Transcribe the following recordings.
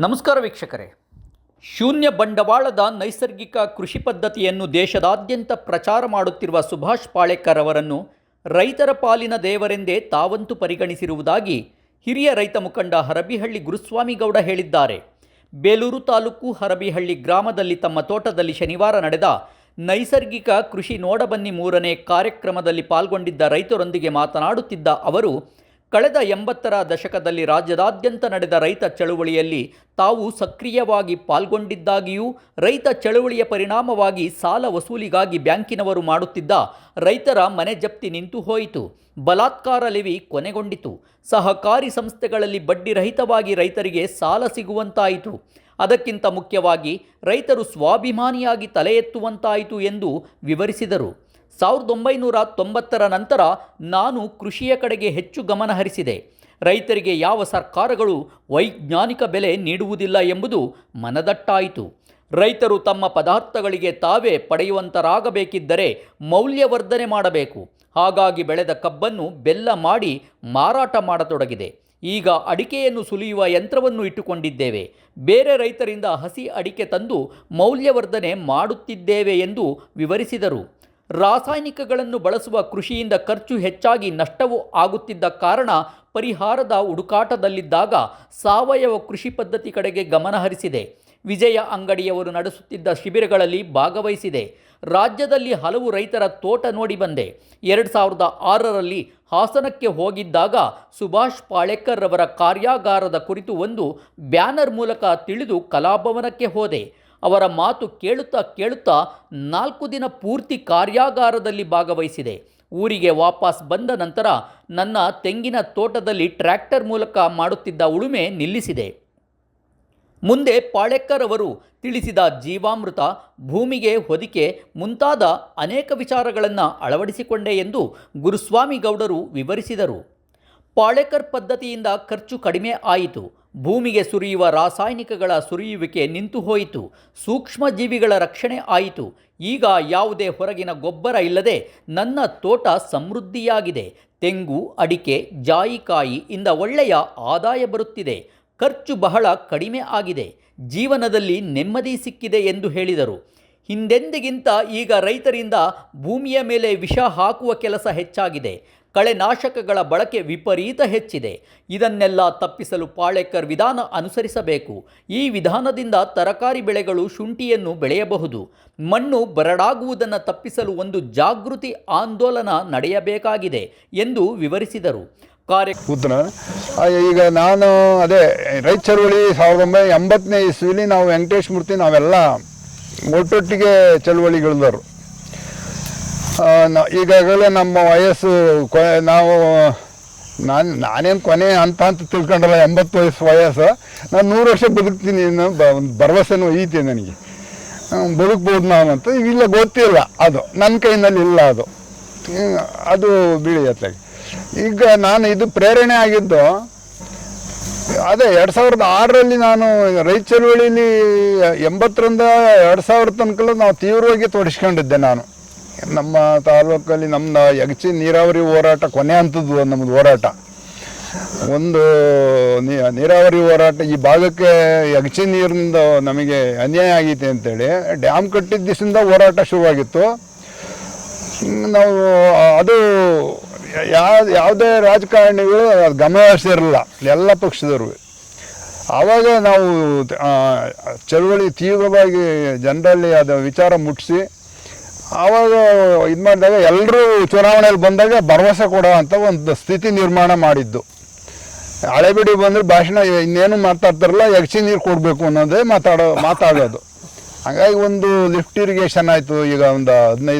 ನಮಸ್ಕಾರ ವೀಕ್ಷಕರೇ. ಶೂನ್ಯ ಬಂಡವಾಳದ ನೈಸರ್ಗಿಕ ಕೃಷಿ ಪದ್ಧತಿಯನ್ನು ದೇಶದಾದ್ಯಂತ ಪ್ರಚಾರ ಮಾಡುತ್ತಿರುವ ಸುಭಾಷ್ ಪಾಳೇಕರ್ ಅವರನ್ನು ರೈತರ ಪಾಲಿನ ದೇವರೆಂದೇ ತಾವಂತೂ ಪರಿಗಣಿಸಿರುವುದಾಗಿ ಹಿರಿಯ ರೈತ ಮುಖಂಡ ಹರಬಿಹಳ್ಳಿ ಗುರುಸ್ವಾಮಿಗೌಡ ಹೇಳಿದ್ದಾರೆ. ಬೇಲೂರು ತಾಲೂಕು ಹರಬಿಹಳ್ಳಿ ಗ್ರಾಮದಲ್ಲಿ ತಮ್ಮ ತೋಟದಲ್ಲಿ ಶನಿವಾರ ನಡೆದ ನೈಸರ್ಗಿಕ ಕೃಷಿ ನೋಡಬನ್ನಿ 3ನೇ ಕಾರ್ಯಕ್ರಮದಲ್ಲಿ ಪಾಲ್ಗೊಂಡಿದ್ದ ರೈತರೊಂದಿಗೆ ಮಾತನಾಡುತ್ತಿದ್ದ ಅವರು, ಕಳೆದ 80ರ ದಶಕದಲ್ಲಿ ರಾಜ್ಯದಾದ್ಯಂತ ನಡೆದ ರೈತ ಚಳುವಳಿಯಲ್ಲಿ ತಾವು ಸಕ್ರಿಯವಾಗಿ ಪಾಲ್ಗೊಂಡಿದ್ದಾಗಿಯೂ ರೈತ ಚಳುವಳಿಯ ಪರಿಣಾಮವಾಗಿ ಸಾಲ ವಸೂಲಿಗಾಗಿ ಬ್ಯಾಂಕಿನವರು ಮಾಡುತ್ತಿದ್ದ ರೈತರ ಮನೆ ಜಪ್ತಿ ನಿಂತು ಹೋಯಿತು. ಬಲಾತ್ಕಾರ ಲೆವಿ ಕೊನೆಗೊಂಡಿತು. ಸಹಕಾರಿ ಸಂಸ್ಥೆಗಳಲ್ಲಿ ಬಡ್ಡಿರಹಿತವಾಗಿ ರೈತರಿಗೆ ಸಾಲ ಸಿಗುವಂತಾಯಿತು. ಅದಕ್ಕಿಂತ ಮುಖ್ಯವಾಗಿ ರೈತರು ಸ್ವಾಭಿಮಾನಿಯಾಗಿ ತಲೆ ಎತ್ತುವಂತಾಯಿತು ಎಂದು ವಿವರಿಸಿದರು. 1990ರ ನಂತರ ನಾನು ಕೃಷಿಯ ಕಡೆಗೆ ಹೆಚ್ಚು ಗಮನ ಹರಿಸಿದೆ. ರೈತರಿಗೆ ಯಾವ ಸರ್ಕಾರಗಳು ವೈಜ್ಞಾನಿಕ ಬೆಲೆ ನೀಡುವುದಿಲ್ಲ ಎಂಬುದು ಮನದಟ್ಟಾಯಿತು. ರೈತರು ತಮ್ಮ ಪದಾರ್ಥಗಳಿಗೆ ತಾವೇ ಪಡೆಯುವಂತರಾಗಬೇಕಿದ್ದರೆ ಮೌಲ್ಯವರ್ಧನೆ ಮಾಡಬೇಕು. ಹಾಗಾಗಿ ಬೆಳೆದ ಕಬ್ಬನ್ನು ಬೆಲ್ಲ ಮಾಡಿ ಮಾರಾಟ ಮಾಡತೊಡಗಿದೆ. ಈಗ ಅಡಿಕೆಯನ್ನು ಸುಲಿಯುವ ಯಂತ್ರವನ್ನು ಇಟ್ಟುಕೊಂಡಿದ್ದೇವೆ. ಬೇರೆ ರೈತರಿಂದ ಹಸಿ ಅಡಿಕೆ ತಂದು ಮೌಲ್ಯವರ್ಧನೆ ಮಾಡುತ್ತಿದ್ದೇವೆ ಎಂದು ವಿವರಿಸಿದರು. ರಾಸಾಯನಿಕಗಳನ್ನು ಬಳಸುವ ಕೃಷಿಯಿಂದ ಖರ್ಚು ಹೆಚ್ಚಾಗಿ ನಷ್ಟವೂ ಆಗುತ್ತಿದ್ದ ಕಾರಣ ಪರಿಹಾರದ ಹುಡುಕಾಟದಲ್ಲಿದ್ದಾಗ ಸಾವಯವ ಕೃಷಿ ಪದ್ಧತಿ ಕಡೆಗೆ ಗಮನ ಹರಿಸಿದೆ. ವಿಜಯ ಅಂಗಡಿಯವರು ನಡೆಸುತ್ತಿದ್ದ ಶಿಬಿರಗಳಲ್ಲಿ ಭಾಗವಹಿಸಿದೆ. ರಾಜ್ಯದಲ್ಲಿ ಹಲವು ರೈತರ ತೋಟ ನೋಡಿ ಬಂದೆ. 2006ರಲ್ಲಿ ಹಾಸನಕ್ಕೆ ಹೋಗಿದ್ದಾಗ ಸುಭಾಷ್ ಪಾಳೇಕರ್ ಅವರ ಕಾರ್ಯಾಗಾರದ ಕುರಿತು ಒಂದು ಬ್ಯಾನರ್ ಮೂಲಕ ತಿಳಿದು ಕಲಾಭವನಕ್ಕೆ ಹೋದೆ. ಅವರ ಮಾತು ಕೇಳುತ್ತಾ 4 ದಿನ ಪೂರ್ತಿ ಕಾರ್ಯಾಗಾರದಲ್ಲಿ ಭಾಗವಹಿಸಿದೆ. ಊರಿಗೆ ವಾಪಸ್ ಬಂದ ನಂತರ ನನ್ನ ತೆಂಗಿನ ತೋಟದಲ್ಲಿ ಟ್ರ್ಯಾಕ್ಟರ್ ಮೂಲಕ ಮಾಡುತ್ತಿದ್ದ ಉಳುಮೆ ನಿಲ್ಲಿಸಿದೆ. ಮುಂದೆ ಪಾಳೇಕರ್ ಅವರು ತಿಳಿಸಿದ ಜೀವಾಮೃತ, ಭೂಮಿಗೆ ಹೊದಿಕೆ ಮುಂತಾದ ಅನೇಕ ವಿಚಾರಗಳನ್ನು ಅಳವಡಿಸಿಕೊಂಡೆ ಎಂದು ಗುರುಸ್ವಾಮಿಗೌಡರು ವಿವರಿಸಿದರು. ಪಾಳೇಕರ್ ಪದ್ಧತಿಯಿಂದ ಖರ್ಚು ಕಡಿಮೆ ಆಯಿತು. ಭೂಮಿಗೆ ಸುರಿಯುವ ರಾಸಾಯನಿಕಗಳ ಸುರಿಯುವಿಕೆ ನಿಂತು ಹೋಯಿತು. ಸೂಕ್ಷ್ಮ ಜೀವಿಗಳ ರಕ್ಷಣೆ ಆಯಿತು. ಈಗ ಯಾವುದೇ ಹೊರಗಿನ ಗೊಬ್ಬರ ಇಲ್ಲದೆ ನನ್ನ ತೋಟ ಸಮೃದ್ಧಿಯಾಗಿದೆ. ತೆಂಗು, ಅಡಿಕೆ, ಜಾಯಿಕಾಯಿ ಇಂದ ಒಳ್ಳೆಯ ಆದಾಯ ಬರುತ್ತಿದೆ. ಖರ್ಚು ಬಹಳ ಕಡಿಮೆ ಆಗಿದೆ. ಜೀವನದಲ್ಲಿ ನೆಮ್ಮದಿ ಸಿಕ್ಕಿದೆ ಎಂದು ಹೇಳಿದರು. ಹಿಂದೆಂದಿಗಿಂತ ಈಗ ರೈತರಿಂದ ಭೂಮಿಯ ಮೇಲೆ ವಿಷ ಹಾಕುವ ಕೆಲಸ ಹೆಚ್ಚಾಗಿದೆ. ಕಳೆನಾಶಕಗಳ ಬಳಕೆ ವಿಪರೀತ ಹೆಚ್ಚಿದೆ. ಇದನ್ನೆಲ್ಲ ತಪ್ಪಿಸಲು ಪಾಳೇಕರ್ ವಿಧಾನ ಅನುಸರಿಸಬೇಕು. ಈ ವಿಧಾನದಿಂದ ತರಕಾರಿ ಬೆಳೆಗಳು, ಶುಂಠಿಯನ್ನು ಬೆಳೆಯಬಹುದು. ಮಣ್ಣು ಬರಡಾಗುವುದನ್ನು ತಪ್ಪಿಸಲು ಒಂದು ಜಾಗೃತಿ ಆಂದೋಲನ ನಡೆಯಬೇಕಾಗಿದೆ ಎಂದು ವಿವರಿಸಿದರು. ಈಗ ನಾನು ಅದೇ ರೈತ ಚಳವಳಿ 1980ನೇ ಇಸ್ವಿಲಿ ನಾವು ವೆಂಕಟೇಶ್ ಮೂರ್ತಿ ನಾವೆಲ್ಲ ಒಟ್ಟೊಟ್ಟಿಗೆ ಚಳವಳಿಗಳಿದರು. ಈಗಾಗಲೇ ನಮ್ಮ ವಯಸ್ಸು ನಾನೇನು ಕೊನೆ ಅಂತ ತಿಳ್ಕೊಂಡಲ್ಲ, 80 ವಯಸ್ಸು. ನಾನು 100 ವರ್ಷ ಬದುಕ್ತೀನಿ ಅನ್ನೋ ಒಂದು ಭರವಸೆನೂ ಐತೆ ನನಗೆ. ಬದುಕ್ಬೋದು ನಾವು ಅಂತ ಇಲ್ಲ, ಗೊತ್ತಿಲ್ಲ. ಅದು ನನ್ನ ಕೈನಲ್ಲಿ ಇಲ್ಲ. ಅದು ಬಿಡಿ ಅತ್ಲಾಗಿ. ಈಗ ನಾನು ಇದು ಪ್ರೇರಣೆ ಆಗಿದ್ದು ಅದೇ 2006ರಲ್ಲಿ ನಾನು ರೈತ ಚಳವಳಿಲಿ 80ರಿಂದ 2000 ತನಕ ನಾವು ತೀವ್ರವಾಗಿ ತೊಡಗಿಸ್ಕೊಂಡಿದ್ದೆ. ನಾನು ನಮ್ಮ ತಾಲೂಕಲ್ಲಿ ನಮ್ಮದು ಯಗಚಿ ನೀರಾವರಿ ಹೋರಾಟ ಕೊನೆ ಹಂತದ್ದು ನಮ್ಮದು ಹೋರಾಟ. ಒಂದು ನೀರಾವರಿ ಹೋರಾಟ, ಈ ಭಾಗಕ್ಕೆ ಯಗಚಿ ನೀರಿನಿಂದ ನಮಗೆ ಅನ್ಯಾಯ ಆಗೈತೆ ಅಂತೇಳಿ ಡ್ಯಾಮ್ ಕಟ್ಟಿದ್ದ ದಿವಸದಿಂದ ಹೋರಾಟ ಶುರುವಾಗಿತ್ತು. ನಾವು ಅದು ಯಾವುದೇ ರಾಜಕಾರಣಿಗಳು ಗಮನ ಹರಿಸಿರಲಿಲ್ಲ, ಎಲ್ಲ ಪಕ್ಷದವರು. ಆವಾಗ ನಾವು ಚಳವಳಿ ತೀವ್ರವಾಗಿ ಜನರಲ್ಲಿ ಅದು ವಿಚಾರ ಮುಟ್ಟಿಸಿ ಆವಾಗ ಇದು ಮಾಡಿದಾಗ ಎಲ್ಲರೂ ಚುನಾವಣೆಯಲ್ಲಿ ಬಂದಾಗ ಭರವಸೆ ಕೊಡೋ ಅಂತ ಒಂದು ಸ್ಥಿತಿ ನಿರ್ಮಾಣ ಮಾಡಿದ್ದು. ಹಳೆಬಿಡಿ ಬಂದರೆ ಭಾಷಣ ಇನ್ನೇನು ಮಾತಾಡ್ತಾರಲ್ಲ, ಯಕ್ಷಿ ನೀರು ಕೊಡಬೇಕು ಅನ್ನೋದೇ ಮಾತಾಡೋದು. ಹಾಗಾಗಿ ಒಂದು ಲಿಫ್ಟ್ ಇರಿಗೇಷನ್ ಆಯಿತು. ಈಗ ಒಂದು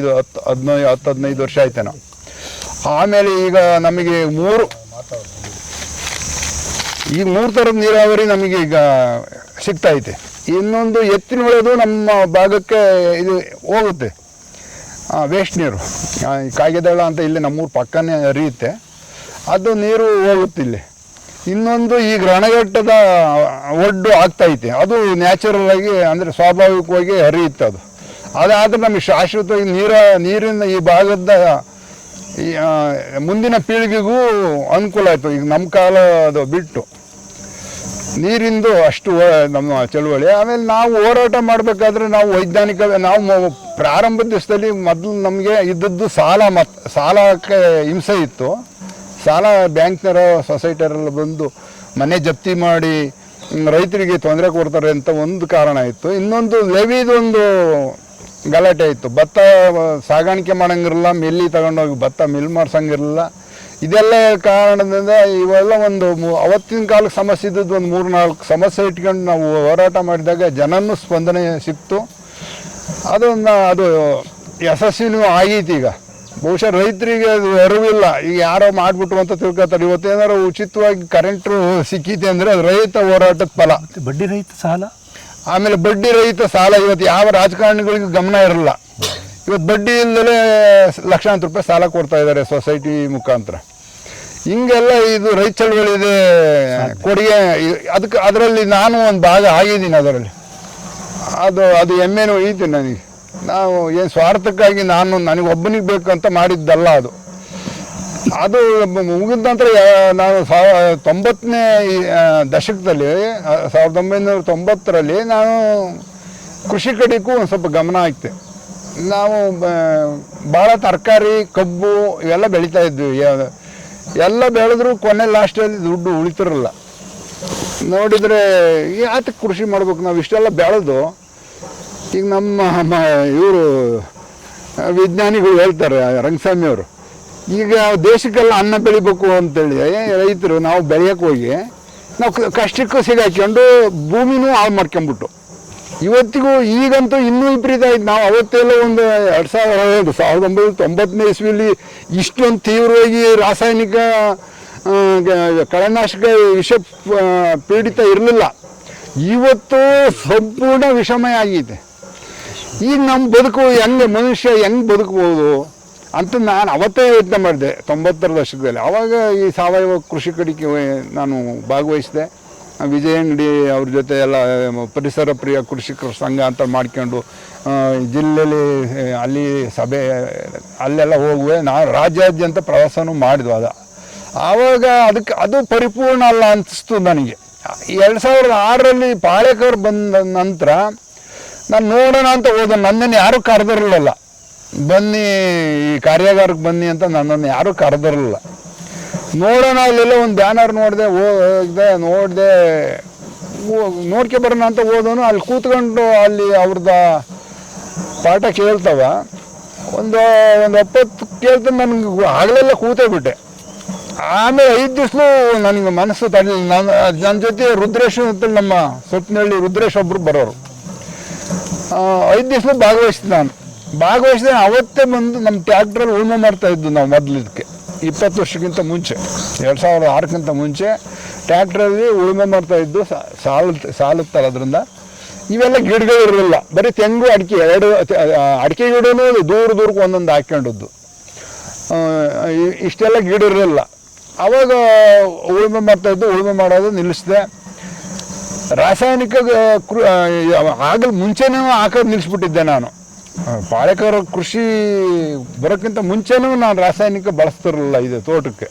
15 ವರ್ಷ ಆಯ್ತೇನೋ. ಆಮೇಲೆ ಈಗ ನಮಗೆ 3 ಥರದ ನೀರಾವರಿ ನಮಗೆ ಈಗ ಸಿಗ್ತೈತೆ. ಇನ್ನೊಂದು ಎತ್ತಿನ ಹೊಳೆದು ನಮ್ಮ ಭಾಗಕ್ಕೆ ಇದು ಹೋಗುತ್ತೆ, ವೇಸ್ಟ್ ನೀರು. ಕಾಗೆದಳ ಅಂತ ಇಲ್ಲಿ ನಮ್ಮೂರು ಪಕ್ಕನೇ ಹರಿಯುತ್ತೆ, ಅದು ನೀರು ಹೋಗುತ್ತೆ ಇಲ್ಲಿ. ಇನ್ನೊಂದು ಈಗ ರಣಘಟ್ಟದ ಒಡ್ಡು ಆಗ್ತೈತೆ, ಅದು ನ್ಯಾಚುರಲ್ ಆಗಿ ಅಂದರೆ ಸ್ವಾಭಾವಿಕವಾಗಿ ಹರಿಯುತ್ತೆ. ಅದಾದರೆ ನಮಗೆ ಶಾಶ್ವತವಾಗಿ ನೀರಿನ ಈ ಭಾಗದ ಮುಂದಿನ ಪೀಳಿಗೆಗೂ ಅನುಕೂಲ ಆಯಿತು. ಈಗ ನಮ್ಮ ಕಾಲ ಅದು ಬಿಟ್ಟು ನೀರಿಂದು ಅಷ್ಟು ನಮ್ಮ ಚಳುವಳಿ. ಆಮೇಲೆ ನಾವು ಹೋರಾಟ ಮಾಡಬೇಕಾದ್ರೆ ನಾವು ವೈಜ್ಞಾನಿಕ ನಾವು ಪ್ರಾರಂಭದ ದಿವಸದಲ್ಲಿ ಮೊದಲು ನಮಗೆ ಇದ್ದದ್ದು ಸಾಲಕ್ಕೆ ಹಿಂಸೆ ಇತ್ತು. ಸಾಲ ಬ್ಯಾಂಕ್ನರ ಸೊಸೈಟಿಯರೆಲ್ಲ ಬಂದು ಮನೆ ಜಪ್ತಿ ಮಾಡಿ ರೈತರಿಗೆ ತೊಂದರೆ ಕೊಡ್ತಾರೆ ಅಂತ ಒಂದು ಕಾರಣ ಇತ್ತು. ಇನ್ನೊಂದು ಲೆವಿದೊಂದು ಗಲಾಟೆ ಇತ್ತು. ಭತ್ತ ಸಾಗಾಣಿಕೆ ಮಾಡೋಂಗಿರಲಿಲ್ಲ, ಮಿಲ್ಲಿ ತಗೊಂಡೋಗಿ ಭತ್ತ ಮಿಲ್ ಮಾಡ್ಸಂಗಿರಲಿಲ್ಲ. ಇದೆಲ್ಲ ಕಾರಣದಿಂದ ಇವೆಲ್ಲ ಒಂದು ಅವತ್ತಿನ ಕಾಲಕ್ಕೆ ಸಮಸ್ಯೆ ಇದ್ದದ್ದು ಒಂದು 3-4 ಸಮಸ್ಯೆ ಇಟ್ಕೊಂಡು ನಾವು ಹೋರಾಟ ಮಾಡಿದಾಗ ಜನನೂ ಸ್ಪಂದನೆ ಸಿಕ್ತು. ಅದು ಯಶಸ್ವಿನೂ ಆಗೈತಿ. ಈಗ ಬಹುಶಃ ರೈತರಿಗೆ ಅದು ಅರಿವಿಲ್ಲ. ಈಗ ಯಾರೋ ಮಾಡಿಬಿಟ್ರು ಅಂತ ತಿಳ್ಕೊತಾರೆ. ಇವತ್ತೇನಾರು ಉಚಿತವಾಗಿ ಕರೆಂಟು ಸಿಕ್ಕೈತೆ ಅಂದರೆ ಅದು ರೈತ ಹೋರಾಟದ ಫಲ. ಬಡ್ಡಿ ರಹಿತ ಸಾಲ, ಆಮೇಲೆ ಬಡ್ಡಿ ರಹಿತ ಸಾಲ ಇವತ್ತು ಯಾವ ರಾಜಕಾರಣಿಗಳಿಗೂ ಗಮನ ಇರಲ್ಲ. ಇವತ್ತು ಬಡ್ಡಿ ಇಲ್ಲದೆ ಲಕ್ಷಾಂತರ ರೂಪಾಯಿ ಸಾಲ ಕೊಡ್ತಾ ಇದ್ದಾರೆ ಸೊಸೈಟಿ ಮುಖಾಂತರ. ಹಿಂಗೆಲ್ಲ ಇದು ರೈತ ಚಳವಳಿದೆ ಕೊಡುಗೆ. ಅದರಲ್ಲಿ ನಾನು ಒಂದು ಭಾಗ ಆಗಿದ್ದೀನಿ. ಅದರಲ್ಲಿ ಅದು ಹೆಮ್ಮೆನೂ ಐತಿ ನನಗೆ. ನಾವು ಏನು ಸ್ವಾರ್ಥಕ್ಕಾಗಿ ನನಗೆ ಒಬ್ಬನಿಗೆ ಬೇಕಂತ ಮಾಡಿದ್ದಲ್ಲ. ಅದು ಮುಗಿದ ನಂತರ ನಾನು 90ನೇ ದಶಕದಲ್ಲಿ 1990ರಲ್ಲಿ ನಾನು ಕೃಷಿ ಕಡೆಗೂ ಒಂದು ಸ್ವಲ್ಪ ಗಮನ ಹಾಕ್ತೆ. ನಾವು ಭಾಳ ತರಕಾರಿ, ಕಬ್ಬು ಇವೆಲ್ಲ ಬೆಳೀತಾ ಇದ್ವಿ. ಎಲ್ಲ ಬೆಳೆದ್ರು ಕೊನೆ ಲಾಸ್ಟಲ್ಲಿ ದುಡ್ಡು ಉಳಿತಿರಲ್ಲ. ನೋಡಿದರೆ ಯಾತಕ್ಕೆ ಕೃಷಿ ಮಾಡ್ಬೇಕು ನಾವು ಇಷ್ಟೆಲ್ಲ ಬೆಳೆದು. ಈಗ ನಮ್ಮ ಇವರು ವಿಜ್ಞಾನಿಗಳು ಹೇಳ್ತಾರೆ, ರಂಗಸ್ವಾಮಿಯವರು, ಈಗ ದೇಶಕ್ಕೆಲ್ಲ ಅನ್ನ ಬೆಳಿಬೇಕು ಅಂತೇಳಿ ರೈತರು ನಾವು ಬೆಳೆಯೋಕೆ ಹೋಗಿ ನಾವು ಕಷ್ಟಕ್ಕೂ ಸಿಗಾಕೊಂಡು ಭೂಮಿನೂ ಹಾಳು ಮಾಡ್ಕೊಂಬಿಟ್ಟು ಇವತ್ತಿಗೂ ಈಗಂತೂ ಇನ್ನೂ ವಿಪರೀತ ಆಯ್ತು. ನಾವು ಅವತ್ತೆಲ್ಲ ಒಂದು 1990ನೇ ಇಸ್ವಿಲಿ ಇಷ್ಟೊಂದು ತೀವ್ರವಾಗಿ ರಾಸಾಯನಿಕ ಕಳೆನಾಶಕ ವಿಷ ಪೀಡಿತ ಇರಲಿಲ್ಲ. ಇವತ್ತು ಸಂಪೂರ್ಣ ವಿಷಮಯ ಆಗಿದೆ. ಈಗ ನಮ್ಮ ಬದುಕು ಮನುಷ್ಯ ಹೆಂಗೆ ಬದುಕ್ಬೋದು ಅಂತ ನಾನು ಅವತ್ತೇ ಯತ್ನ ಮಾಡಿದೆ 90ರ ದಶಕದಲ್ಲಿ. ಆವಾಗ ಈ ಸಾವಯವ ಕೃಷಿ ಕಡೆಗೆ ನಾನು ಭಾಗವಹಿಸಿದೆ. ವಿಜಯ ಅಂಗಡಿ ಅವ್ರ ಜೊತೆ ಎಲ್ಲ ಪರಿಸರ ಪ್ರಿಯ ಕೃಷಿಕರ ಸಂಘ ಅಂತ ಮಾಡ್ಕೊಂಡು ಜಿಲ್ಲೆಯಲ್ಲಿ ಅಲ್ಲಿ ಸಭೆ ಅಲ್ಲೆಲ್ಲ ಹೋಗುವೆ. ನಾವು ರಾಜ್ಯಾದ್ಯಂತ ಪ್ರವಾಸನೂ ಮಾಡಿದ್ವು. ಆವಾಗ ಅದು ಪರಿಪೂರ್ಣ ಅಲ್ಲ ಅನಿಸ್ತು ನನಗೆ. 2006ರಲ್ಲಿ ಪಾಳೇಕರ್ ಬಂದ ನಂತರ ನಾನು ನೋಡೋಣ ಅಂತ ಹೋದ. ನನ್ನನ್ನು ಯಾರೂ ಕರೆದಿರಲಿಲ್ಲ, ಬನ್ನಿ ಈ ಕಾರ್ಯಾಗಾರಕ್ಕೆ ಬನ್ನಿ ಅಂತ ನನ್ನನ್ನು ಯಾರೂ ಕರೆದಿರಲಿಲ್ಲ. ನೋಡೋಣ ಅಲ್ಲೆಲ್ಲ ಒಂದು ಬ್ಯಾನರ್ ನೋಡಿದೆ, ನೋಡ್ಕೆ ಬರೋಣ ಅಂತ ಹೋದನು. ಅಲ್ಲಿ ಕೂತ್ಕೊಂಡು ಅಲ್ಲಿ ಅವ್ರದ್ದು ಪಾಠ ಕೇಳ್ತವ ಒಂದು 70 ಕೇಳ್ತಾನೆ. ನನಗೆ ಆಗಲೆಲ್ಲ ಕೂತೇ ಬಿಟ್ಟೆ. ಆಮೇಲೆ 5 ದಿವಸಲೂ ನನಗೆ ಮನಸ್ಸು ತಡಲಿಲ್ಲ. ನನ್ನ ಜೊತೆ ರುದ್ರೇಶ್ ಅಂತ ನಮ್ಮ ಸೊಪ್ಪಿನಹಳ್ಳಿ ರುದ್ರೇಶ್ ಒಬ್ಬರು ಬರೋರು. 5 ದಿವಸಲೂ ಭಾಗವಹಿಸಿದೆ. ಅವತ್ತೇ ಬಂದು ನಮ್ಮ ಟ್ಯಾಕ್ಟ್ರಲ್ಲಿ ಉಳುಮೆ ಮಾಡ್ತಾಯಿದ್ದು ನಾವು. ಮೊದಲು ಇದಕ್ಕೆ 20 ವರ್ಷಕ್ಕಿಂತ ಮುಂಚೆ 2006ಕ್ಕಿಂತ ಮುಂಚೆ ಟ್ಯಾಕ್ಟ್ರಲ್ಲಿ ಉಳುಮೆ ಮಾಡ್ತಾಯಿದ್ದು. ಸಾಲುತ್ತಲ್ಲ ಅದರಿಂದ. ಇವೆಲ್ಲ ಗಿಡಗಳು ಇರಲಿಲ್ಲ, ಬರೀ ತೆಂಗು ಅಡಿಕೆ, 2 ಅಡಿಕೆ ಗಿಡನೂ ದೂರಕ್ಕೆ ಒಂದೊಂದು ಹಾಕ್ಕೊಂಡಿದ್ದು. ಇಷ್ಟೆಲ್ಲ ಗಿಡ ಇರಲಿಲ್ಲ. ಆವಾಗ ಉಳುಮೆ ಮಾಡ್ತಾಯಿದ್ದು. ಉಳುಮೆ ಮಾಡೋದು ನಿಲ್ಲಿಸಿದೆ. ರಾಸಾಯನಿಕ ಆಗಲು ಮುಂಚೆನೂ ಹಾಕೋದು ನಿಲ್ಲಿಸ್ಬಿಟ್ಟಿದ್ದೆ ನಾನು. ಪಾಳೇಕರ್ ಕೃಷಿ ಬರೋಕ್ಕಿಂತ ಮುಂಚೆನೂ ನಾನು ರಾಸಾಯನಿಕ ಬಳಸ್ತಿರಲಿಲ್ಲ ಇದು ತೋಟಕ್ಕೆ.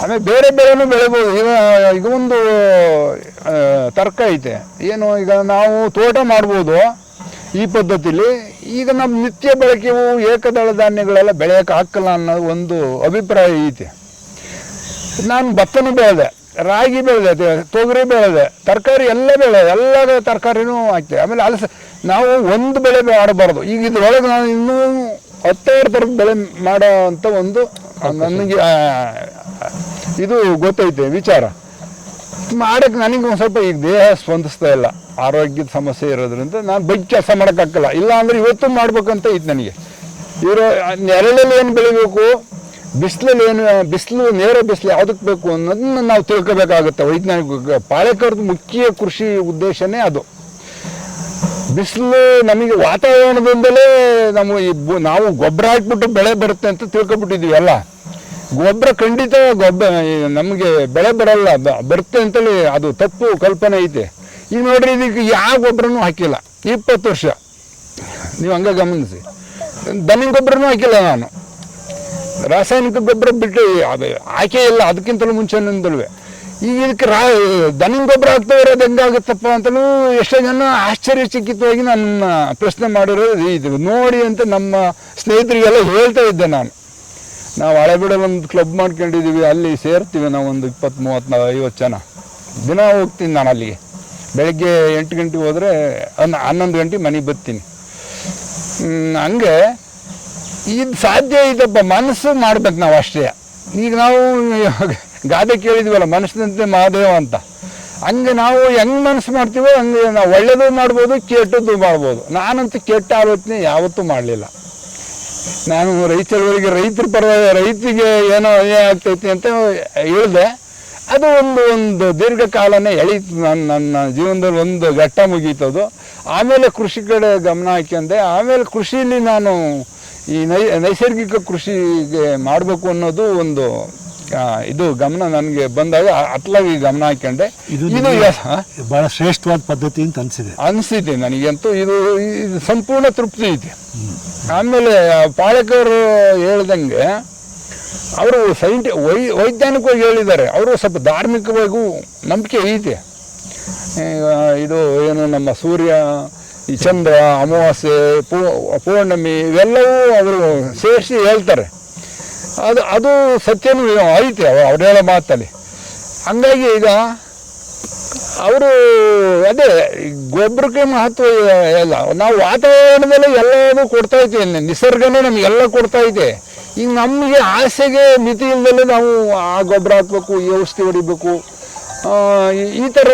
ಆಮೇಲೆ ಬೇರೆ ಬೇರೆನೂ ಬೆಳಿಬೋದು. ಈಗ ಒಂದು ತರ್ಕ ಐತೆ ಏನು, ಈಗ ನಾವು ತೋಟ ಮಾಡ್ಬೋದು ಈ ಪದ್ಧತಿಲಿ. ಈಗ ನಮ್ಮ ನಿತ್ಯ ಬಳಕೆವು ಏಕದಳ ಧಾನ್ಯಗಳೆಲ್ಲ ಬೆಳೆಯೋಕೆ ಹಾಕಲ್ಲ ಅನ್ನೋ ಒಂದು ಅಭಿಪ್ರಾಯ ಐತೆ. ನಾನು ಭತ್ತನೂ ಬೆಳೆದೆ, ರಾಗಿ ಬೆಳೆದೆ, ತೊಗರಿ ಬೆಳೆದೆ, ತರಕಾರಿ ಎಲ್ಲ ತರಕಾರಿನೂ ಹಾಕ್ತೇವೆ. ಆಮೇಲೆ ನಾವು ಒಂದು ಬೆಳೆ ಮಾಡಬಾರ್ದು. ಈಗ ಇದ್ರೊಳಗೆ ನಾನು ಇನ್ನೂ 10 ಥರದ ಬೆಳೆ ಮಾಡೋ ಅಂತ ಒಂದು ನನಗೆ ಇದು ಗೊತ್ತೈತೆ ವಿಚಾರ. ಮಾಡೋಕ್ಕೆ ನನಗೆ ಒಂದು ಸ್ವಲ್ಪ ಈಗ ದೇಹ ಸ್ಪಂದಿಸ್ತಾ ಇಲ್ಲ, ಆರೋಗ್ಯದ ಸಮಸ್ಯೆ ಇರೋದ್ರಿಂದ ನಾನು ಬಗ್ಗೆ ಕೆಲಸ ಮಾಡೋಕ್ಕಾಗಲ್ಲ. ಇಲ್ಲ ಅಂದರೆ ಇವತ್ತು ಮಾಡ್ಬೇಕಂತ ಐತೆ ನನಗೆ. ನೆರಳಲ್ಲಿ ಏನು ಬೆಳಿಬೇಕು, ಬಿಸಿಲು ನೇರ ಬಿಸಿಲು ಯಾವುದಕ್ಕೆ ಬೇಕು ಅನ್ನೋದನ್ನ ನಾವು ತಿಳ್ಕೋಬೇಕಾಗುತ್ತೆ. ವೈಜ್ಞಾನಿಕ ಪಾಳೇಕರ್ದು ಮುಖ್ಯ ಕೃಷಿ ಉದ್ದೇಶನೇ ಅದು. ಬಿಸಿಲು ನಮಗೆ ವಾತಾವರಣದಿಂದಲೇ ನಾವು ಗೊಬ್ಬರ ಹಾಕ್ಬಿಟ್ಟು ಬೆಳೆ ಬರುತ್ತೆ ಅಂತ ತಿಳ್ಕೊಬಿಟ್ಟಿದ್ವಿ ಎಲ್ಲ. ಗೊಬ್ಬರ ಖಂಡಿತ ನಮಗೆ ಬೆಳೆ ಬರಲ್ಲ, ಬರುತ್ತೆ ಅಂತೇಳಿ ಅದು ತಪ್ಪು ಕಲ್ಪನೆ ಐತೆ. ಈಗ ನೋಡ್ರಿ, ಇದಕ್ಕೆ ಯಾವ ಗೊಬ್ಬರನೂ ಹಾಕಿಲ್ಲ 20 ವರ್ಷ. ನೀವು ಹಂಗೆ ಗಮನಿಸಿ. ದನಿನ ಗೊಬ್ಬರನೂ ಹಾಕಿಲ್ಲ ನಾನು. ರಾಸಾಯನಿಕ ಗೊಬ್ಬರ ಬಿಟ್ಟು ಹಾಕೇ ಇಲ್ಲ ಅದಕ್ಕಿಂತಲೂ ಮುಂಚೆನಿಂದಲೂ. ಈಗ ಇದಕ್ಕೆ ದನಿನ ಗೊಬ್ಬರ ಹಾಕ್ತಾ ಇರೋದು ಹೆಂಗಾಗುತ್ತಪ್ಪ ಅಂತಲೂ ಎಷ್ಟೋ ಜನ ಆಶ್ಚರ್ಯಚಕಿತವಾಗಿ ನನ್ನ ಪ್ರಶ್ನೆ ಮಾಡಿರೋದು ಇದು ನೋಡಿ ಅಂತ ನಮ್ಮ ಸ್ನೇಹಿತರಿಗೆಲ್ಲ ಹೇಳ್ತಾ ಇದ್ದೆ ನಾನು. ನಾವು ಹಳೆಬೀಡಲ್ಲಿ ಒಂದು ಕ್ಲಬ್ ಮಾಡ್ಕೊಂಡಿದ್ದೀವಿ, ಅಲ್ಲಿ ಸೇರ್ತೀವಿ ನಾವು ಒಂದು 20-30-50 ಜನ. ದಿನ ಹೋಗ್ತೀನಿ ನಾನು ಅಲ್ಲಿಗೆ. ಬೆಳಗ್ಗೆ 8 ಗಂಟೆಗೆ ಹೋದರೆ 11 ಗಂಟೆಗೆ ಮನೆಗೆ ಬರ್ತೀನಿ. ಹಂಗೆ ಇದು ಸಾಧ್ಯ ಇದಪ್ಪ, ಮನಸ್ಸು ಮಾಡ್ಬೇಕು ನಾವು ಅಷ್ಟೇ. ಈಗ ನಾವು ಗಾದೆ ಕೇಳಿದ್ವಲ್ಲ, ಮನಸ್ಸಿನಂತೆ ಮಹಾದೇವ ಅಂತ. ಹಂಗೆ ನಾವು ಹೆಂಗೆ ಮನಸ್ಸು ಮಾಡ್ತೀವೋ ಹಂಗೆ ನಾವು ಒಳ್ಳೇದು ಮಾಡ್ಬೋದು, ಕೆಟ್ಟದ್ದು ಮಾಡ್ಬೋದು. ನಾನಂತೂ ಕೆಟ್ಟ ಆಲೋಚನೆ ಯಾವತ್ತೂ ಮಾಡಲಿಲ್ಲ. ನಾನು ರೈತರಿಗೆ ರೈತರಿಗೆ ಏನೋ ಆಗ್ತೈತಿ ಅಂತ ಹೇಳಿದೆ. ಅದು ಒಂದು ದೀರ್ಘಕಾಲನೇ ಎಳೀತು. ನನ್ನ ಜೀವನದಲ್ಲಿ ಒಂದು ಘಟ್ಟ ಮುಗೀತದು. ಆಮೇಲೆ ಕೃಷಿ ಕಡೆ ಗಮನ ಹಾಕ್ಯಂಡೆ. ಆಮೇಲೆ ಕೃಷಿಯಲ್ಲಿ ನಾನು ಈ ನೈಸರ್ಗಿಕ ಕೃಷಿಗೆ ಮಾಡಬೇಕು ಅನ್ನೋದು ಒಂದು ಇದು ಗಮನ ನನಗೆ ಬಂದಾಗ ಅಟ್ಲಾಗಿ ಗಮನ ಹಾಕ್ಯಂಡೆ. ಇದು ಬಹಳ ಶ್ರೇಷ್ಠವಾದ ಪದ್ಧತಿ ಅಂತ ಅನಿಸಿದೆ ನನಗಂತೂ. ಇದು ಸಂಪೂರ್ಣ ತೃಪ್ತಿ ಐತಿ. ಆಮೇಲೆ ಪಾಳೇಕರ್ ಹೇಳ್ದಂಗೆ ಅವರು ವೈಜ್ಞಾನಿಕವಾಗಿ ಹೇಳಿದ್ದಾರೆ. ಅವರು ಸ್ವಲ್ಪ ಧಾರ್ಮಿಕವಾಗೂ ನಂಬಿಕೆ ಐತೆ. ಇದು ಏನು ನಮ್ಮ ಸೂರ್ಯ, ಈ ಚಂದ್ರ, ಅಮಾವಾಸ್ಯೆ, ಪೌರ್ಣಮಿ ಇವೆಲ್ಲವೂ ಅವರು ಸೇರಿಸಿ ಹೇಳ್ತಾರೆ. ಅದು ಸತ್ಯನೂ ಐತೆ ಅವ್ರು ಹೇಳೋ ಮಾತಲ್ಲಿ. ಹಂಗಾಗಿ ಈಗ ಅವರು ಅದೇ ಗೊಬ್ಬರಕ್ಕೆ ಮಹತ್ವ ಇಲ್ಲ. ನಾವು ವಾತಾವರಣದಲ್ಲೇ ಎಲ್ಲವೂ ಕೊಡ್ತಾ ಇದ್ದೀವಿ, ನಿಸರ್ಗನೇ ನಮಗೆಲ್ಲ ಕೊಡ್ತಾ ಇದೆ. ಈಗ ನಮಗೆ ಆಸೆಗೆ ಮಿತಿ ಇಲ್ಲದಲ್ಲೇ ನಾವು ಆ ಗೊಬ್ಬರ ಹಾಕ್ಬೇಕು, ಈ ಔಷಧಿ ಹೊಡಿಬೇಕು, ಈ ಥರ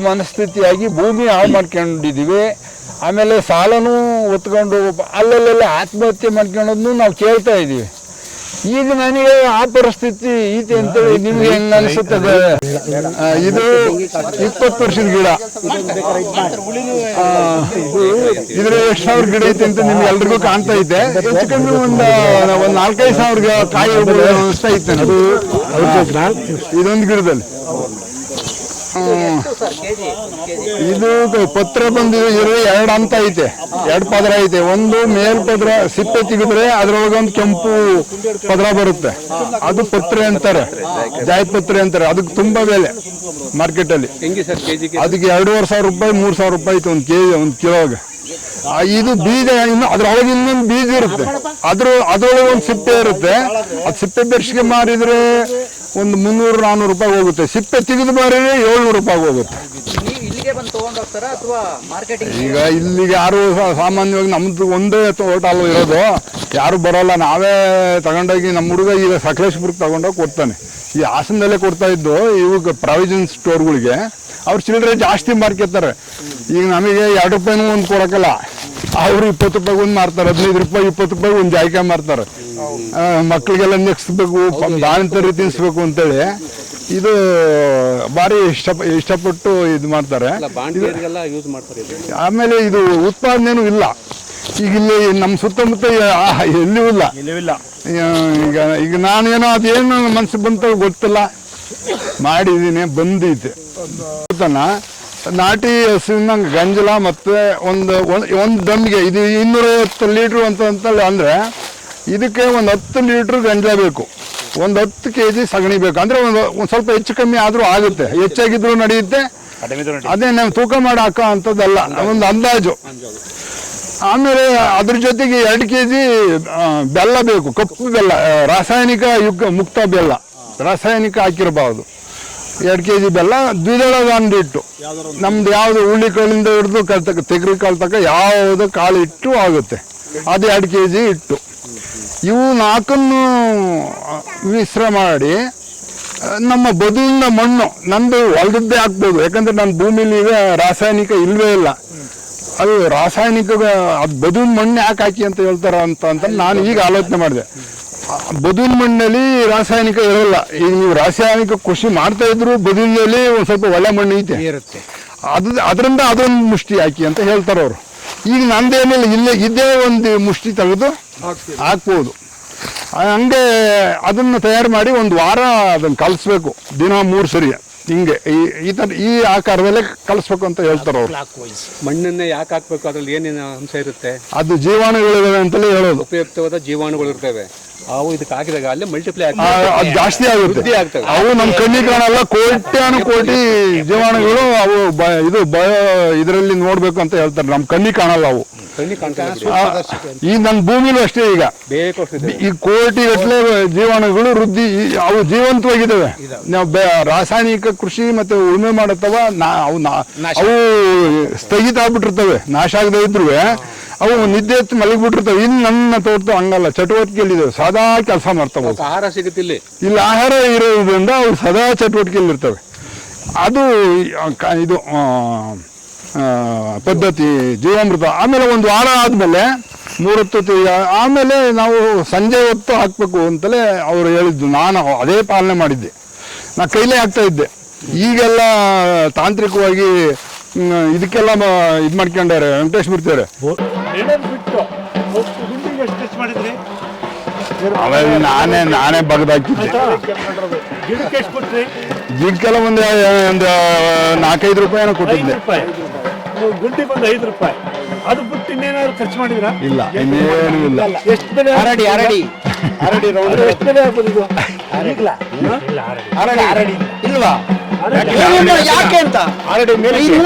ಮನಸ್ಥಿತಿಯಾಗಿ ಭೂಮಿ ಹಾಳು ಮಾಡ್ಕೊಂಡಿದ್ದೀವಿ. ಆಮೇಲೆ ಸಾಲನೂ ಹೊತ್ಕೊಂಡು ಅಲ್ಲಲ್ಲೆಲ್ಲ ಆತ್ಮಹತ್ಯೆ ಮಾಡ್ಕೊಳ್ಳೋದನ್ನು ನಾವು ಕೇಳ್ತಾ ಇದ್ದೀವಿ. ಈಗ ನನಗೆ ಆ ಪರಿಸ್ಥಿತಿ ಐತೆ ಅಂತೇಳಿ ನಿಮ್ಗೆ ಹೆಂಗ ಅನಿಸುತ್ತದೆ? ಇದು 20 ವರ್ಷದ ಗಿಡ. ಇದ್ರ 1000 ಗಿಡ ಐತೆ ಅಂತ ನಿಮ್ಗೆ ಎಲ್ರಿಗೂ ಕಾಣ್ತಾ ಐತೆ. ಹೆಚ್ಚು ಕಮ್ಮಿ ಒಂದು 4-5 ಸಾವಿರ ಕಾಯಿ ಅನಿಸ್ತಾ ಐತೆ. ಅದು ಇದೊಂದು ಗಿಡದಲ್ಲಿ ಇದು ಪತ್ರ ಬಂದಿದೆ. 2 ಹಂತ ಐತೆ, 2 ಪದರ ಐತೆ. ಒಂದು ಮೇಲ್ ಪದರ ಸಿಪ್ಪೆ ತೆಗೆದ್ರೆ ಅದ್ರೊಳಗೆ ಒಂದು ಕೆಂಪು ಪದರ ಬರುತ್ತೆ, ಅದು ಪತ್ರೆ ಅಂತಾರೆ, ಜಾಯಿಪತ್ರೆ ಅಂತಾರೆ. ಅದಕ್ಕೆ ತುಂಬಾ ಬೆಲೆ ಮಾರ್ಕೆಟಲ್ಲಿ. ಅದಕ್ಕೆ 2,500 ರೂಪಾಯಿ 3,000 ರೂಪಾಯಿ ಐತೆ ಒಂದು ಕಿಲೋಗೆ. ಇದು ಬೀಜ, ಇನ್ನು ಅದ್ರೊಳಗೆ ಇನ್ನೊಂದು ಬೀಜ ಇರುತ್ತೆ, ಅದ್ರೊಳಗೆ ಒಂದು ಸಿಪ್ಪೆ ಇರುತ್ತೆ. ಅದು ಸಿಪ್ಪೆ ಬೆರ್ಸಿಗೆ ಮಾರಿದ್ರೆ ಒಂದು 300-400 ರೂಪಾಯಿ ಹೋಗುತ್ತೆ. ಸಿಪ್ಪೆ ತೆಗೆದು ಮಾರಿದ್ರೆ 700 ರೂಪಾಯಿ ಹೋಗುತ್ತೆ. ಈಗ ಇಲ್ಲಿಗೆ ಯಾರು ಸಾಮಾನ್ಯವಾಗಿ ನಮ್ದು ಒಂದೇ ತೋಟ ಅಲ್ವ ಇರೋದು, ಯಾರು ಬರೋಲ್ಲ. ನಾವೇ ತಗೊಂಡೋಗಿ ನಮ್ಮ ಹುಡುಗ ಈಗ ಸಕಲೇಶ್ಪುರಕ್ಕೆ ತಗೊಂಡೋಗಿ ಕೊಡ್ತಾನೆ. ಈ ಹಾಸನದಲ್ಲೇ ಕೊಡ್ತಾ ಇದ್ದು ಇವಾಗ ಪ್ರಾವಿಷನ್ ಸ್ಟೋರ್ಗಳಿಗೆ. ಅವ್ರು ಚಿಲ್ಲರೆ ಜಾಸ್ತಿ ಮಾರ್ಕೆತ್ತಾರೆ. ಈಗ ನಮಗೆ 2 ರೂಪಾಯಿನೂ ಒಂದು ಕೊಡೋಕ್ಕಲ್ಲ, ಅವರು 20 ರೂಪಾಯಿಗೆ ಒಂದು ಮಾರ್ತಾರೆ, 15 ರೂಪಾಯಿ 20 ರೂಪಾಯಿ ಒಂದು ಜಾಯ್ಕಾಯಿ ಮಾರ್ತಾರೆ. ಮಕ್ಕಳಿಗೆಲ್ಲ ನೆಕ್ಸ್ಬೇಕು, ಬಾಣಂತರಿ ತಿನ್ನಿಸ್ಬೇಕು ಅಂತೇಳಿ ಇದು ಭಾರಿ ಇಷ್ಟಪಟ್ಟು ಇದು ಮಾಡ್ತಾರೆ. ಆಮೇಲೆ ಇದು ಉತ್ಪಾದನೆನೂ ಇಲ್ಲ ಈಗ ಇಲ್ಲಿ ನಮ್ಮ ಸುತ್ತಮುತ್ತ, ಎಲ್ಲಿಯೂ ಇಲ್ಲ. ಈಗ ನಾನೇನೋ ಅದೇನು ಮನಸ್ಸು ಬಂತ ಗೊತ್ತಿಲ್ಲ, ಮಾಡಿದ್ದೀನಿ, ಬಂದೈತೆ. ನಾಟಿ ಹಸುವಿನ ಗಂಜಲ ಮತ್ತು ಒಂದು ದಮ್ಮಿಗೆ ಇದು 250 ಲೀಟ್ರು ಅಂತೇಳಿ ಅಂದರೆ ಇದಕ್ಕೆ ಒಂದು 10 ಲೀಟ್ರ್ ಗಂಜಲ ಬೇಕು, ಒಂದು 10 kg ಸಗಣಿ ಬೇಕು. ಅಂದರೆ ಒಂದು ಸ್ವಲ್ಪ ಹೆಚ್ಚು ಕಮ್ಮಿ ಆದರೂ ಆಗುತ್ತೆ, ಹೆಚ್ಚಾಗಿದ್ರೂ ನಡೆಯುತ್ತೆ. ಅದೇ ನಾವು ತೂಕ ಮಾಡಿ ಹಾಕೋ ಅಂಥದ್ದಲ್ಲ, ಒಂದು ಅಂದಾಜು. ಆಮೇಲೆ ಅದ್ರ ಜೊತೆಗೆ 2 kg ಬೆಲ್ಲ ಬೇಕು, ಕಪ್ಪು ಬೆಲ್ಲ, ರಾಸಾಯನಿಕ ಮುಕ್ತ ಬೆಲ್ಲ, ರಾಸಾಯನಿಕ ಹಾಕಿರಬಾರ್ದು. 2 kg ಬೆಲ್ಲ, ದ್ವಿದಳ ಧಾನ್ಯ ಹಿಟ್ಟು, ನಮ್ದು ಯಾವುದು ಹುಳ್ಳಿ ಕಾಳಿಂದ ಹಿಡಿದು ತೆಗರಿ ಕಾಳು ತನಕ ಯಾವುದು ಕಾಳು ಹಿಟ್ಟು ಆಗುತ್ತೆ, ಅದು 2 kg ಹಿಟ್ಟು. ಇವು 4 ಮಿಶ್ರ ಮಾಡಿ ನಮ್ಮ ಬದುವಿನ ಮಣ್ಣು, ನಂದು ಹೊಲದದ್ದೇ ಹಾಕ್ಬೋದು, ಯಾಕಂದ್ರೆ ನನ್ನ ಭೂಮಿಲಿ ಈಗ ರಾಸಾಯನಿಕ ಇಲ್ವೇ ಇಲ್ಲ. ಅದು ರಾಸಾಯನಿಕ ಅದು ಬದುವಿನ ಮಣ್ಣು ಯಾಕೆ ಹಾಕಿ ಅಂತ ಹೇಳ್ತಾರ ಅಂತ ನಾನು ಈಗ ಆಲೋಚನೆ ಮಾಡಿದೆ. ಬದುವಿನ ಮಣ್ಣಲ್ಲಿ ರಾಸಾಯನಿಕ ಇರೋಲ್ಲ. ಈಗ ನೀವು ರಾಸಾಯನಿಕ ಕೃಷಿ ಮಾಡ್ತಾ ಇದ್ರು ಬದುವಿನಲ್ಲಿ ಒಂದು ಸ್ವಲ್ಪ ಒಳ್ಳೆ ಮಣ್ಣು ಇರುತ್ತೆ, ಅದರಿಂದ ಅದೊಂದು ಮುಷ್ಟಿ ಹಾಕಿ ಅಂತ ಹೇಳ್ತಾರೆ ಅವರು. ಈಗ ನಂದೇನಿಲ್ಲ, ಇದೇ ಒಂದು ಮುಷ್ಟಿ ತೆಗೆದು ಹಾಕ್ಬೋದು. ಹಂಗೆ ಅದನ್ನು ತಯಾರು ಮಾಡಿ 1 ವಾರ ಅದನ್ನು ಕಲಿಸ್ಬೇಕು, ದಿನ 3 ಸರಿ ಹಿಂಗೆ ಈ ಆಕಾರದಲ್ಲೇ ಕಲಿಸ್ಬೇಕು ಅಂತ ಹೇಳ್ತಾರೆ ಅವರು. ಮಣ್ಣನ್ನ ಯಾಕೆ ಹಾಕ್ಬೇಕು, ಅದ್ರಲ್ಲಿ ಏನೇನು ಅಂಶ ಇರುತ್ತೆ? ಅದು ಜೀವಾಣುಗಳಿವೆ ಅಂತಲೇ ಹೇಳೋದು. ಉಪಯುಕ್ತವಾದ ಜೀವಾಣುಗಳು ಇರ್ತವೆ. ಅವು ಇದಕ್ಕೆ ಹಾಕಿದಾಗ ಅಲ್ಲೇ ಮಲ್ಟಿಪ್ಲೈ ಅದು ಜಾಸ್ತಿ ವೃದ್ಧಿ ಆಗುತ್ತೆ. ಆಗ್ತವೆ. ಅವು ನಮ್ಮ ಕಣ್ಣಿಗೆ ಕಾಣಲ್ಲ, ಕೋಟಿ ಜೀವಾಣುಗಳು ಅವು ಇದು ಇದರಲ್ಲಿ ನೋಡ್ಬೇಕು ಅಂತ ಹೇಳ್ತಾರೆ, ನಮ್ಮ ಕಣ್ಣಿಗೆ ಕಾಣಲ್ಲ ಅವು. ಈ ನನ್ನ ಭೂಮಿಲೂ ಅಷ್ಟೇ, ಈಗ ಈ ಕೋಟಿ ಗಟ್ಟಲೆ ಜೀವಾಣುಗಳು ವೃದ್ಧಿ, ಅವು ಜೀವಂತವಾಗಿದ್ದಾವೆ. ನಾವು ರಾಸಾಯನಿಕ ಕೃಷಿ ಮತ್ತೆ ಉಳುಮೆ ಮಾಡತ್ತವ ಅವು ಸ್ಥಗಿತ ಆಗ್ಬಿಟ್ಟಿರ್ತವೆ, ನಾಶ ಆಗದೆ ಇದ್ರು ಅವು ನಿದ್ದೆ ಎತ್ತು ಮಲಗಿಬಿಟ್ಟಿರ್ತವೆ. ಇನ್ನು ನನ್ನ ತೋಟದ ಹಂಗಲ್ಲ, ಚಟುವಟಿಕೆಯಲ್ಲಿದ್ದಾವೆ, ಸದಾ ಕೆಲಸ ಮಾಡ್ತಾವೆ. ಆಹಾರ ಸಿಗುತ್ತಿಲ್ಲ, ಇಲ್ಲಿ ಆಹಾರ ಇರೋದ್ರಿಂದ ಅವು ಸದಾ ಚಟುವಟಿಕೆಯಲ್ಲಿರ್ತವೆ. ಅದು ಇದು ಪದ್ಧತಿ ಜೀವಾಮೃತ. ಆಮೇಲೆ ಒಂದು ವಾರ ಆದಮೇಲೆ 3 ಹೊತ್ತು ಆಮೇಲೆ ನಾವು ಸಂಜೆ ಹೊತ್ತು ಹಾಕಬೇಕು ಅಂತಲೇ ಅವರು ಹೇಳಿದ್ದು. ನಾನು ಅದೇ ಪಾಲನೆ ಮಾಡಿದ್ದೆ, ನಾನು ಕೈಲೇ ಹಾಕ್ತಾ ಇದ್ದೆ. ಈಗೆಲ್ಲ ತಾಂತ್ರಿಕವಾಗಿ ಇದಕ್ಕೆಲ್ಲ ಇದು ಮಾಡ್ಕೊಂಡಾರೆ ವೆಂಕಟೇಶ್ ಮೂರ್ತಿಯವ್ರೆ. ಆಮೇಲೆ ನಾನೇ ಬಗ್ದಾಕಿದ್ದೆ. ಗಿಡಕ್ಕೆಲ್ಲ ಒಂದು 4-5 ರೂಪಾಯಿನ ಕೊಟ್ಟಿದ್ದೆ. ಗುಂಡಿಗೆ ಒಂದು 5 ರೂಪಾಯಿ. ಅದು ಬಿಟ್ಟು ಇನ್ನೇನಾದ್ರು ಖರ್ಚು ಮಾಡಿದ್ರಾ? ಇಲ್ಲ, ಇನ್ನೇನು ಇಲ್ಲ. ಎಷ್ಟು ಬೆಲೆ? ಅರಡಿ ಎಷ್ಟು ಬೆಲೆ ಆಗ್ಬೋದು ಇದು? ಅರಡಿ ಇಲ್ವಾ? ಯಾಕೆ ಅಂತ ಅರಡಿ ಮೇಲೆ ಇರ್ಲಿ,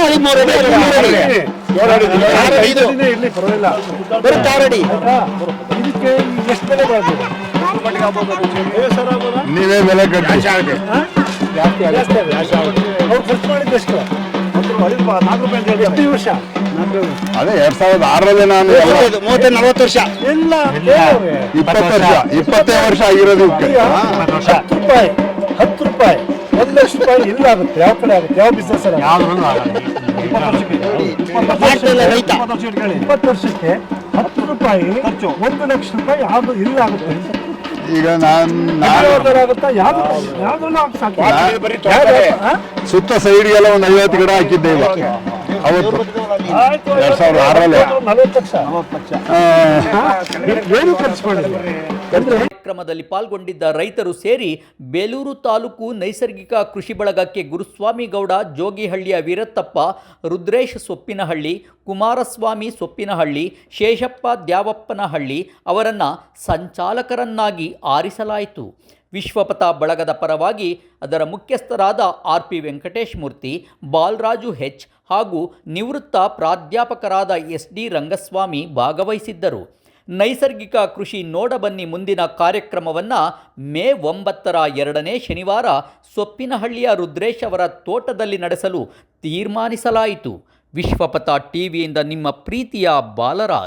ಪರವಾಗಿಲ್ಲ. ಇದಕ್ಕೆ ಎಷ್ಟು ಬೆಲೆ ಬರ್ಬೋದು? ನೀವೇ ಬೆಲೆ ಕಟ್ಟಿ. ಅವ್ರು ಖರ್ಚು ಮಾಡಿದ್ದೆಷ್ಟು? 4 ರೂಪಾಯಿ ಅಂತ ಹೇಳಿ. ಎಷ್ಟು ವರ್ಷ? ಅದೇ 2006ರಲ್ಲಿ ನಾನು 30-40 ವರ್ಷ ಇಲ್ಲ, 20 ವರ್ಷ ಆಗಿರೋದು. 10 ರೂಪಾಯಿ 1 ಲಕ್ಷ ರೂಪಾಯಿ ಇಲ್ಲ ಆಗುತ್ತೆ. ಯಾವ ಕಡೆ ಆಗುತ್ತೆ? ಯಾವ ಬಿಸ್ನೆಸ್? 20 ವರ್ಷಕ್ಕೆ 10 ರೂಪಾಯಿ ಖರ್ಚು, 1 ಲಕ್ಷ ರೂಪಾಯಿ ಯಾವ್ದು ಇಲ್ಲ ಆಗುತ್ತೆ. ಈಗ ಆಗುತ್ತಾ? ಸುತ್ತ ಸೈಡ್ಗೆಲ್ಲ ಒಂದು 50 ಗಿಡ ಹಾಕಿದ್ದೆ ಈಗ ಅವತ್ತು 2006ರಲ್ಲಿ. 40 ಲಕ್ಷ ಏನು ಖರ್ಚು ಮಾಡಿದ್ರು? ಕಾರ್ಯಕ್ರಮದಲ್ಲಿ ಪಾಲ್ಗೊಂಡಿದ್ದ ರೈತರು ಸೇರಿ ಬೇಲೂರು ತಾಲೂಕು ನೈಸರ್ಗಿಕ ಕೃಷಿ ಬಳಗಕ್ಕೆ ಗುರುಸ್ವಾಮಿ ಗೌಡ, ಜೋಗಿಹಳ್ಳಿಯ ವೀರತ್ತಪ್ಪ, ರುದ್ರೇಶ್ ಸೊಪ್ಪಿನಹಳ್ಳಿ, ಕುಮಾರಸ್ವಾಮಿ ಸೊಪ್ಪಿನಹಳ್ಳಿ, ಶೇಷಪ್ಪ ದ್ಯಾವಪ್ಪನಹಳ್ಳಿ ಅವರನ್ನು ಸಂಚಾಲಕರನ್ನಾಗಿ ಆರಿಸಲಾಯಿತು. ವಿಶ್ವಪಥ ಬಳಗದ ಪರವಾಗಿ ಅದರ ಮುಖ್ಯಸ್ಥರಾದ RP ವೆಂಕಟೇಶ್ ಮೂರ್ತಿ, ಬಾಲರಾಜು H ಹಾಗೂ ನಿವೃತ್ತ ಪ್ರಾಧ್ಯಾಪಕರಾದ SD ರಂಗಸ್ವಾಮಿ ಭಾಗವಹಿಸಿದ್ದರು. ನೈಸರ್ಗಿಕ ಕೃಷಿ ನೋಡಬನ್ನಿ ಮುಂದಿನ ಕಾರ್ಯಕ್ರಮವನ್ನು ಮೇ 9ರ 2ನೇ ಶನಿವಾರ ಸೊಪ್ಪಿನಹಳ್ಳಿಯ ರುದ್ರೇಶ್ ಅವರ ತೋಟದಲ್ಲಿ ನಡೆಸಲು ತೀರ್ಮಾನಿಸಲಾಯಿತು. ವಿಶ್ವಪಥ ಟಿವಿಯಿಂದ ನಿಮ್ಮ ಪ್ರೀತಿಯ ಬಾಲರಾಜ್.